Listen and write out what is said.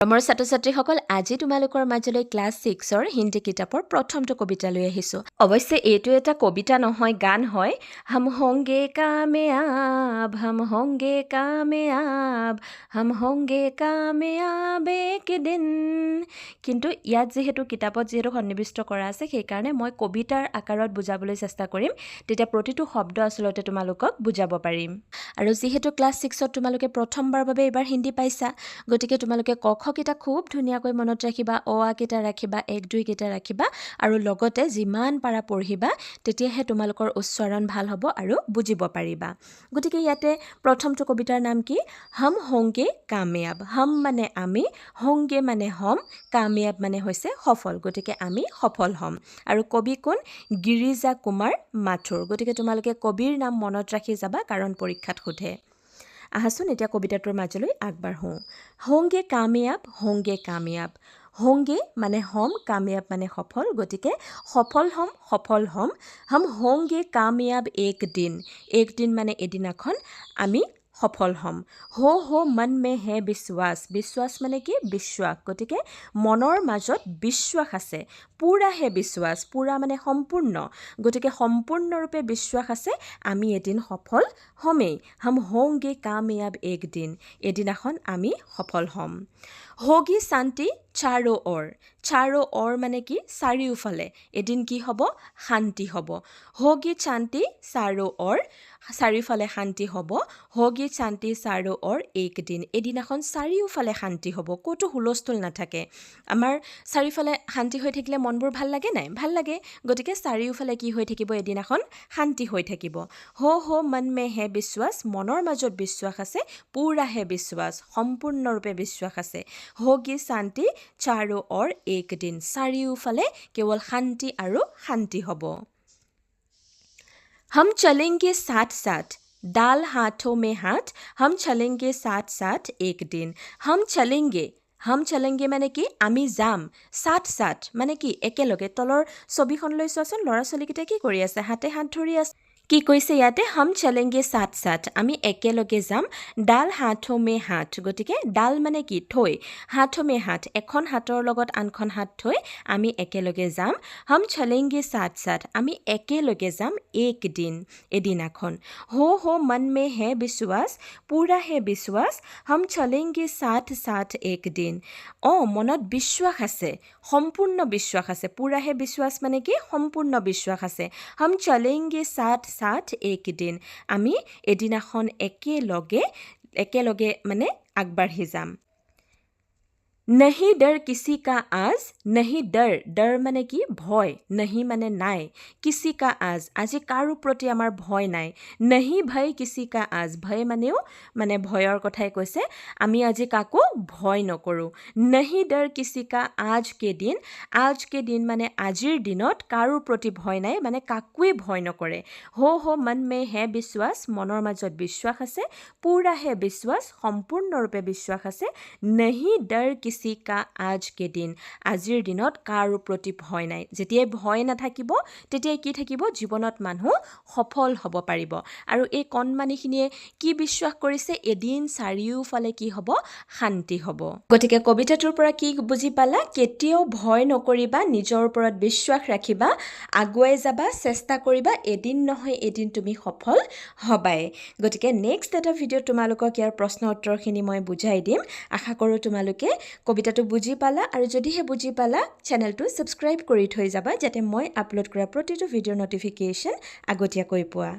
মোৰ ছাত্ৰ-ছাত্ৰীসকল আজি তোমালোকৰ মাজলৈ ক্লাছ 6ৰ হিন্দী কিতাপৰ প্ৰথমটো কবিতা লৈ আহিছোঁ। অৱশ্যে এইটো এটা কবিতা নহয়, গান হয়। হম হোংগে কাময়াব, হম হোংগে কাময়াব, হম হোংগে কাময়াব এক দিন। কিন্তু ইয়াত যিহেতু কিতাপত যিহেতু সন্নিৱিষ্ট কৰা আছে, সেইকাৰণে মই কবিতাৰ আকাৰত বুজাবলৈ চেষ্টা কৰিম। তেতিয়া প্ৰতিটো শব্দ আচলতে তোমালোকক বুজাব পাৰিম। আৰু যিহেতু ক্লাছ 6ত তোমালোকে প্ৰথমবাৰৰ বাবে এইবাৰ হিন্দী পাইছা, গতিকে তোমালোকে ক খ কেইটা খুব ধুনীয়াকৈ মনত ৰাখিবা, অ আ কেইটা ৰাখিবা, 1 2 কেইটা ৰাখিবা আৰু লগতে যিমান পাৰা পঢ়িবা, তেতিয়াহে তোমালোকৰ উচ্চাৰণ ভাল হ'ব আৰু বুজিব পাৰিবা। গতিকে ইয়াতে প্ৰথমটো কবিতাৰ নাম কি? হম হোংগে কাময়াব। হম মানে আমি, হোংগে মানে হম, কাময়াব মানে হৈছে সফল। গতিকে আমি সফল হ'ম। আৰু কবি কোন? গিৰিজা কুমাৰ মাথুৰ। গতিকে তোমালোকে কবিৰ নাম মনত ৰাখি যাবা, কাৰণ পৰীক্ষাত সোধে। আহাচোন এতিয়া কবিতাটোৰ মাজলৈ আগবাঢ়োঁ। হোংগে কাময়াব, হোংগে কাময়াব। হোংগে মানে হ'ম, কাময়াব মানে সফল। গতিকে সফল হ'ম, সফল হ'ম। হম হোংগে কাময়াব এক দিন। এক দিন মানে এদিনাখন আমি সফল হ'ম। হো মন মে হে বিশ্বাস। বিশ্বাস মানে কি? বিশ্বাস। গতিকে মনৰ মাজত বিশ্বাস আছে। পুৰা হে বিশ্বাস। পুৰা মানে সম্পূৰ্ণ। গতিকে সম্পূৰ্ণৰূপে বিশ্বাস আছে আমি এদিন সফল হ'মেই। হম হোংগে কাময়াব এক দিন। এদিনাখন আমি সফল হ'ম। হোগি শান্তি চাৰো অৰ। চাৰো অৰ মানে কি? চাৰিওফালে। এদিন কি হ'ব? শান্তি হ'ব। হোগি শান্তি চাৰো অৰ। চাৰিওফালে শান্তি হ'ব। হোগি শান্তি চাৰো অৰ এক দিন। এদিনাখন চাৰিওফালে শান্তি হ'ব, ক'তো হুলস্থুল নাথাকে। আমাৰ চাৰিওফালে শান্তি হৈ থাকিলে মনবোৰ ভাল লাগে নাই? ভাল লাগে। গতিকে চাৰিওফালে কি হৈ থাকিব? এদিনাখন শান্তি হৈ থাকিব। হো মন মে হে বিশ্বাস। মনৰ মাজত বিশ্বাস আছে। পুৰা হে বিশ্বাস। সম্পূৰ্ণৰূপে বিশ্বাস আছে। হোগি শান্তি চাৰো অৰ এক দিন। চাৰিওফালে কেৱল শান্তি আৰু শান্তি হ'ব। हम चलेंगे साथ साथ, डाल हाथों में हाथ, हम चलेंगे साथ साथ एक दिन। हम चलेंगे মানে কি? আমি যাম। সাথ সাথ মানে কি? একেলগে। তলৰ ছবিখনলৈ চোৱাচোন, ল'ৰা ছোৱালীকেইটাই কি কৰি আছে? হাতে হাত ধৰি আছে। কি কৈছে ইয়াতে? হম চলেংগে সাথ সাথ, আমি একেলগে যাম। ডাল হাথো মে হাত। গতিকে ডাল মানে কি? থৈ। হাথো মে হাত, এখন হাতৰ লগত আনখন হাত থৈ আমি একেলগে যাম। হম চলেংগে সাথ সাথ, আমি একেলগে যাম এক দিন, এদিনাখন। হো মন মে হে বিশ্বাস, পুৰা হে বিশ্বাস। হম চলেংগে সাথ সাথ এক দিন। মনত বিশ্বাস আছে, সম্পূৰ্ণ বিশ্বাস আছে। পুৰা হে বিশ্বাস মানে কি? সম্পূৰ্ণ বিশ্বাস আছে। হম চলেংগে সাথ সাথ এক দিন, আমি এদিনাখন একেলগে মানে আগবাঢ়ি যাম। নহি ডৰ কিছি কা আজ, নহি ডৰ মানে কি? ভয়। নহি মানে নাই, কিছি কা আজ, আজি কাৰো প্ৰতি আমাৰ ভয় নাই। নহি ভয় কিছি কা আজ, ভয় মানেও মানে ভয়ৰ কথাই কৈছে। আমি আজি কাকো ভয় নকৰোঁ। নহি ডৰ কিছি কা আজ কে দিন মানে আজিৰ দিনত কাৰো প্ৰতি ভয় নাই, মানে কাকোৱে ভয় নকৰে। হো মন মে হে বিশ্বাস, মনৰ মাজত বিশ্বাস আছে। পুৰা হে বিশ্বাস, সম্পূৰ্ণৰূপে বিশ্বাস আছে। নহি ডৰ কিছি কা আজ কে দিন, আজিৰ দিনত কাৰো প্ৰতি ভয় নাই। যেতিয়াই ভয় নাথাকিব, তেতিয়াই কি থাকিব? জীৱনত মানুহ সফল হ'ব পাৰিব। আৰু এই কণমানিখিনিয়ে কি বিশ্বাস কৰিছে? এদিন চাৰিওফালে কি হ'ব? শান্তি হ'ব। গতিকে কবিতাটোৰ পৰা কি বুজি পালা? কেতিয়াও ভয় নকৰিবা, নিজৰ ওপৰত বিশ্বাস ৰাখিবা, আগুৱাই যাবা, চেষ্টা কৰিবা, এদিন নহয় এদিন তুমি সফল হ'বাই। গতিকে নেক্সট এটা ভিডিঅ'ত তোমালোকক ইয়াৰ প্ৰশ্ন উত্তৰখিনি মই বুজাই দিম। আশা কৰোঁ তোমালোকে কবিতাটো বুজি পালা, আৰু যদিহে বুজি পালা, চেনেলটো ছাবস্ক্ৰাইব কৰি থৈ যাবা, যাতে মই আপলোড কৰা প্ৰতিটো ভিডিঅ'ৰ ন'টিফিকেশ্যন আগতীয়াকৈ পোৱা।